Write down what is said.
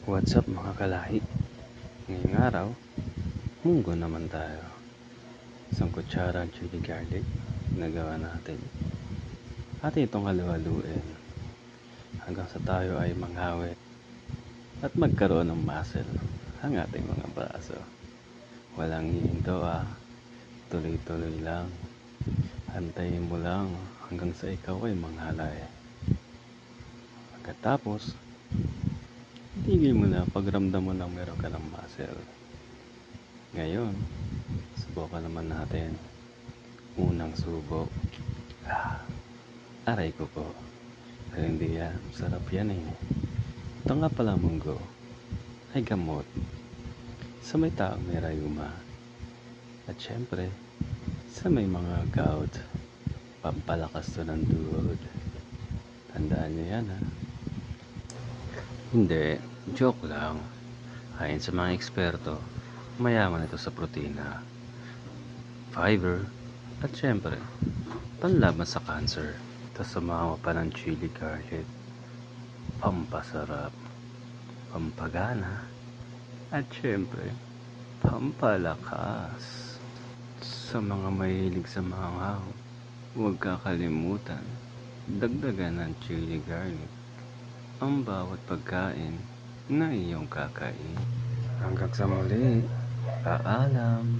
What's up mga kalahi? Ngayong araw, munggo naman tayo. Isang kutsara chili garlic nagawa natin. Atin itong halu-haluin hanggang sa tayo ay manghawit at magkaroon ng muscle ang ating mga braso. Walang hihinto tuloy-tuloy lang. Antayin mo lang hanggang sa ikaw ay manghalay. Pagkatapos, tigil mo na pagramdam mo na meron ka ng muscle. Ngayon, subukan naman natin. Unang subok. Aray ko po. Pero hindi yan. Sarap yan eh. Ito nga pala munggo ay gamot sa may taong may rayuma. At syempre, sa may mga gout, pampalakas to ng tuhod. Tandaan nyo yan Hindi, joke lang. Ayon sa mga eksperto, mayaman ito sa protina, fiber, at syempre, panlaban sa cancer. Ito sa mga pa ng chili garlic, pampasarap, pampagana, at syempre, pampalakas. Sa mga mahilig sa maanghang, huwag kakalimutan, dagdagan ng chili garlic ang bawat pagkain na iyong kakain. Hanggang sa muli, paalam.